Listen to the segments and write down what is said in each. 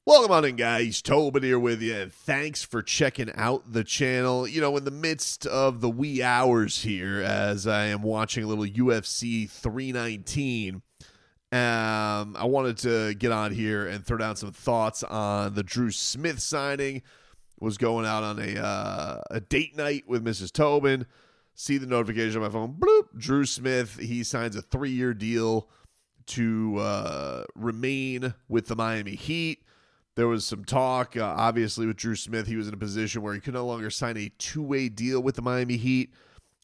Welcome on in, guys. Tobin here with you, and thanks for checking out the channel. You know, in the midst of the wee hours here, as I am watching a little UFC 319, I wanted to get on here and throw down some thoughts on the Dru Smith signing. Was going out on a date night with Mrs. Tobin. See the notification on my phone. Bloop. Dru Smith, he signs a 3-year deal to remain with the Miami Heat. There was some talk, obviously, with Dru Smith. He was in a position where he could no longer sign a two-way deal with the Miami Heat.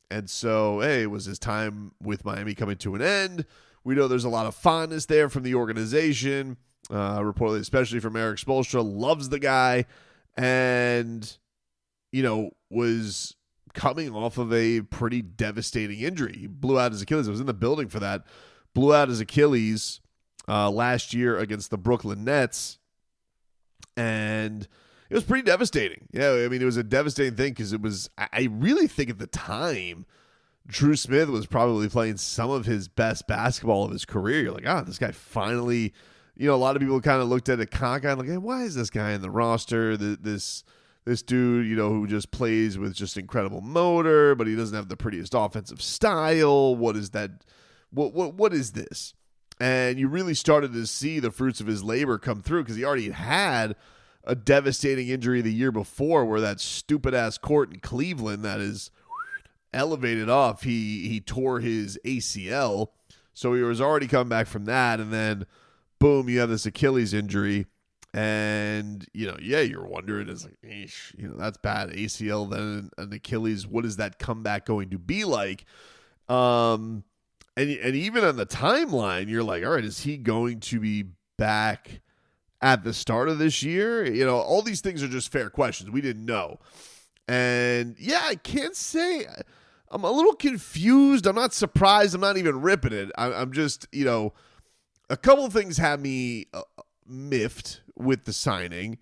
And so, hey, it was his time with Miami coming to an end. We know there's a lot of fondness there from the organization, reportedly, especially from Erik Spoelstra. Loves the guy and, you know, was coming off of a pretty devastating injury. He blew out his Achilles. I was in the building for that. Blew out his Achilles last year against the Brooklyn Nets. And it was pretty devastating. Yeah, I mean, it was a devastating thing because it was, I really think at the time, Dru Smith was probably playing some of his best basketball of his career. You're like, this guy finally, you know, a lot of people kind of looked at it cockeyed, like, hey, why is this guy in the roster? This dude, you know, who just plays with just incredible motor, but he doesn't have the prettiest offensive style. What is that? What is this? And you really started to see the fruits of his labor come through because he already had a devastating injury the year before where that stupid-ass court in Cleveland that is elevated off, he tore his ACL. So he was already coming back from that, and then, boom, you have this Achilles injury. And, you know, yeah, you're wondering, it's like, eesh, you know, that's bad. ACL, then an Achilles, what is that comeback going to be like? And even on the timeline, you're like, all right, is he going to be back at the start of this year? You know, all these things are just fair questions. We didn't know. And, yeah, I can't say I'm a little confused. I'm not surprised. I'm not even ripping it. I'm just, you know, a couple of things had me miffed with the signing.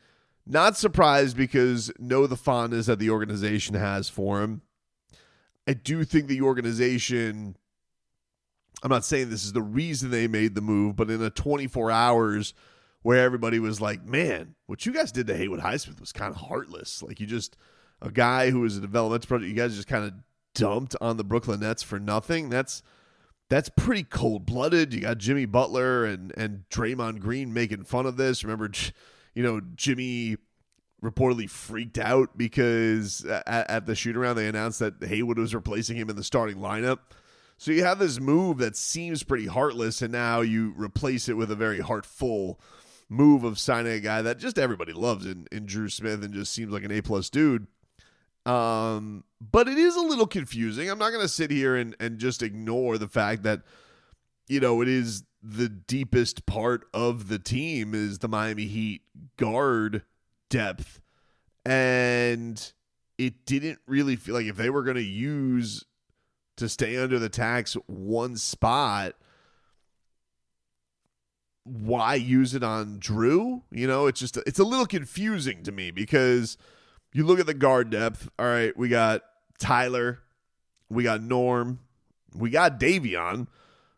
Not surprised because know the fondness that the organization has for him. I do think the organization, I'm not saying this is the reason they made the move, but in a 24 hours where everybody was like, man, what you guys did to Haywood Highsmith was kind of heartless. Like, you just, a guy who was a developmental project, you guys just kind of dumped on the Brooklyn Nets for nothing. That's pretty cold-blooded. You got Jimmy Butler and Draymond Green making fun of this. Remember, you know, Jimmy reportedly freaked out because at the shoot-around they announced that Haywood was replacing him in the starting lineup. So you have this move that seems pretty heartless, and now you replace it with a very heartful move of signing a guy that just everybody loves in Dru Smith and just seems like an A-plus dude. But it is a little confusing. I'm not going to sit here and just ignore the fact that, you know, it is the deepest part of the team is the Miami Heat guard depth. And it didn't really feel like if they were going to use to stay under the tax one spot, why use it on Dru? You know, it's a little confusing to me because you look at the guard depth. All right, we got Tyler, we got Norm, we got Davion,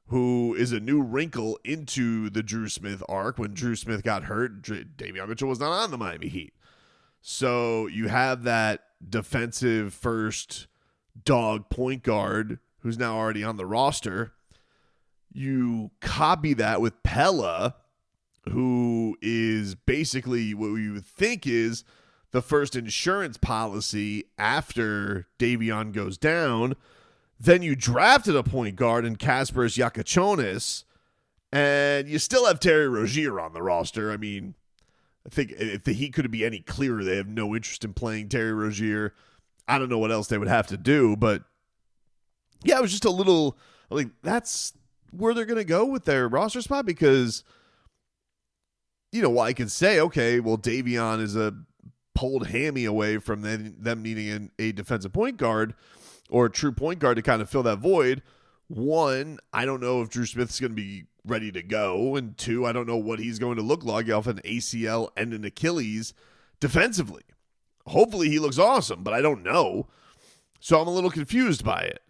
who is a new wrinkle into the Dru Smith arc. When Dru Smith got hurt, Davion Mitchell was not on the Miami Heat. So you have that defensive first dog point guard who's now already on the roster. You copy that with Pelle, who is basically what you would think is the first insurance policy after Davion goes down. Then you drafted a point guard in Kasparas Yakachonis, and you still have Terry Rozier on the roster. I mean, I think if the Heat could be any clearer, they have no interest in playing Terry Rozier. I don't know what else they would have to do, but yeah, it was just a little, like, that's where they're going to go with their roster spot because, you know, well, I can say, okay, well, Davion is a pulled hammy away from them needing a defensive point guard or a true point guard to kind of fill that void. One, I don't know if Dru Smith's going to be ready to go. And two, I don't know what he's going to look like off an ACL and an Achilles defensively. Hopefully he looks awesome, but I don't know. So I'm a little confused by it.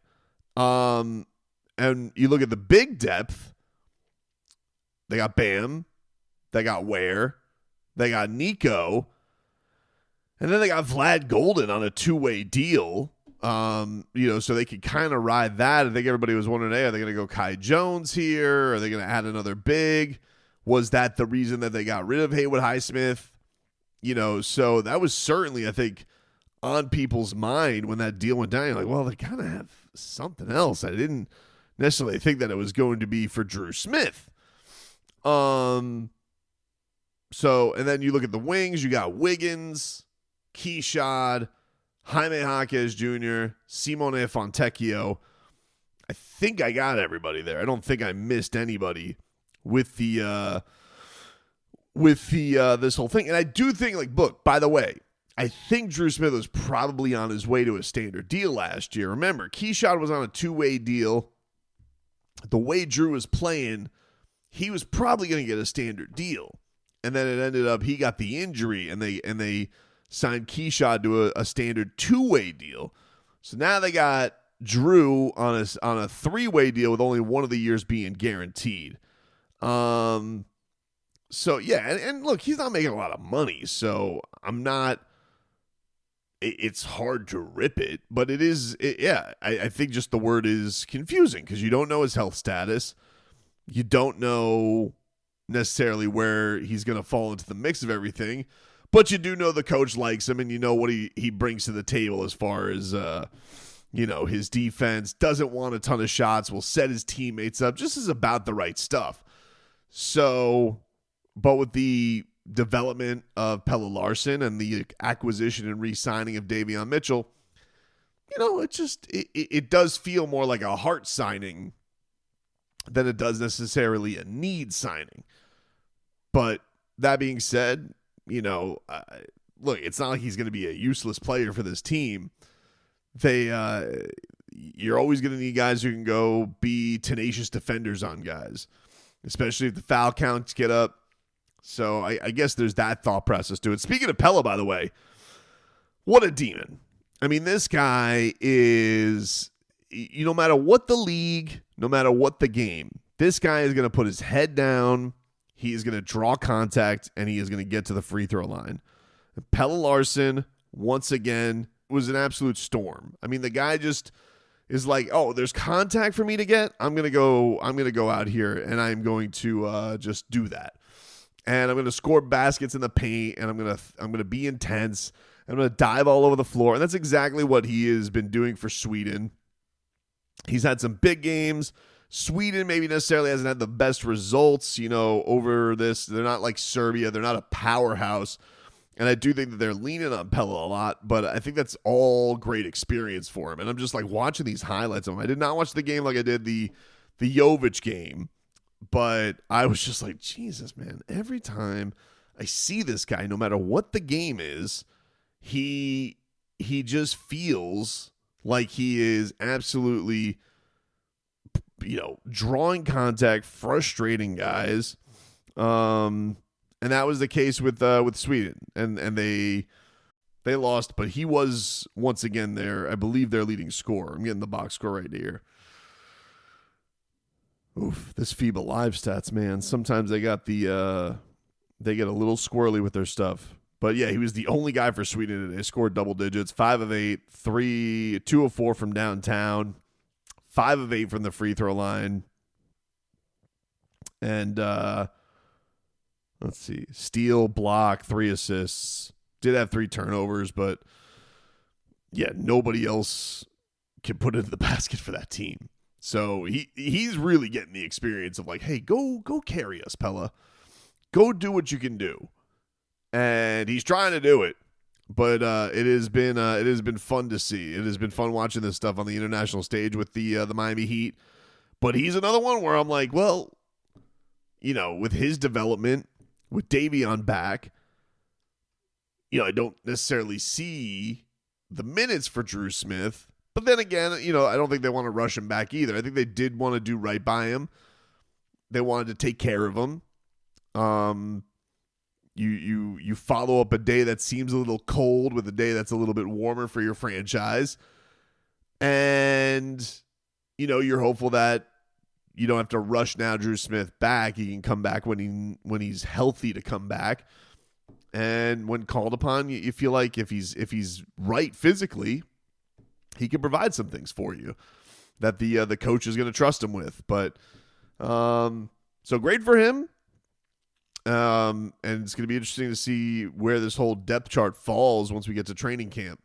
And you look at the big depth, they got Bam, they got Ware, They got Nico. And then they got Vlad Golden on a two-way deal. So they could kind of ride that. I think everybody was wondering, hey, are they going to go Kai Jones here? Are they going to add another big? Was that the reason that they got rid of Haywood Highsmith? So that was certainly, I think, on people's mind when that deal went down. You're like, well, they kind of have something else. I didn't necessarily think that it was going to be for Dru Smith. And then you look at the wings. You got Wiggins, Keyshot, Jaime Jaquez Jr., Simone Fontecchio. I think I got everybody there. I don't think I missed anybody with the this whole thing. And I do think, look, by the way, I think Dru Smith was probably on his way to a standard deal last year. Remember, Keyshot was on a two-way deal. The way Dru was playing, he was probably going to get a standard deal. And then it ended up he got the injury, and they signed Keyshot to a standard two-way deal. So now they got Dru on a three-way deal with only one of the years being guaranteed. So yeah, and look, he's not making a lot of money, so I'm not. It's hard to rip it, but it is. I think just the word is confusing because you don't know his health status, you don't know necessarily where he's going to fall into the mix of everything. But you do know the coach likes him, and you know what he brings to the table as far as, his defense, doesn't want a ton of shots, will set his teammates up, just is about the right stuff. So, but with the development of Pelle Larsson and the acquisition and re-signing of Davion Mitchell, it does feel more like a heart signing than it does necessarily a need signing. But that being said, look, it's not like he's going to be a useless player for this team. You're always going to need guys who can go be tenacious defenders on guys, especially if the foul counts get up. So I guess there's that thought process to it. Speaking of Pelle, by the way, what a demon. I mean, this guy is, no matter what the league, no matter what the game, this guy is going to put his head down. He is going to draw contact, and he is going to get to the free throw line. Pelle Larsson, once again, was an absolute storm. I mean, the guy just is like, oh, there's contact for me to get. I'm going to go out here, and I'm going to just do that. And I'm going to score baskets in the paint, and I'm going to be intense. I'm going to dive all over the floor. And that's exactly what he has been doing for Sweden. He's had some big games. Sweden maybe necessarily hasn't had the best results, over this. They're not like Serbia. They're not a powerhouse. And I do think that they're leaning on Pelle a lot, but I think that's all great experience for him. And I'm just like watching these highlights of him. I did not watch the game like I did the Jovic game, but I was just like, Jesus, man, every time I see this guy, no matter what the game is, he just feels like he is absolutely, drawing contact, frustrating guys. And that was the case with Sweden. And they lost, but he was once again I believe their leading scorer. I'm getting the box score right here. Oof, this FIBA Live stats, man. Sometimes they get a little squirrely with their stuff. But yeah, he was the only guy for Sweden today. Scored double digits, 5 of 8, 2 of 4 from downtown, 5 of 8 from the free throw line. And let's see, steal, block, 3 assists. Did have 3 turnovers, but yeah, nobody else can put it in the basket for that team. So he's really getting the experience of like, hey, go carry us, Pelle. Go do what you can do. And he's trying to do it. But it has been fun to see. It has been fun watching this stuff on the international stage with the Miami Heat. But he's another one where I'm like, well, with his development, with Davion back, I don't necessarily see the minutes for Dru Smith. But then again, I don't think they want to rush him back either. I think they did want to do right by him. They wanted to take care of him. You follow up a day that seems a little cold with a day that's a little bit warmer for your franchise. And, you're hopeful that you don't have to rush now Dru Smith back. He can come back when he's healthy to come back. And when called upon, you feel like if he's right physically, he can provide some things for you that the coach is going to trust him with. But so great for him. And it's going to be interesting to see where this whole depth chart falls once we get to training camp.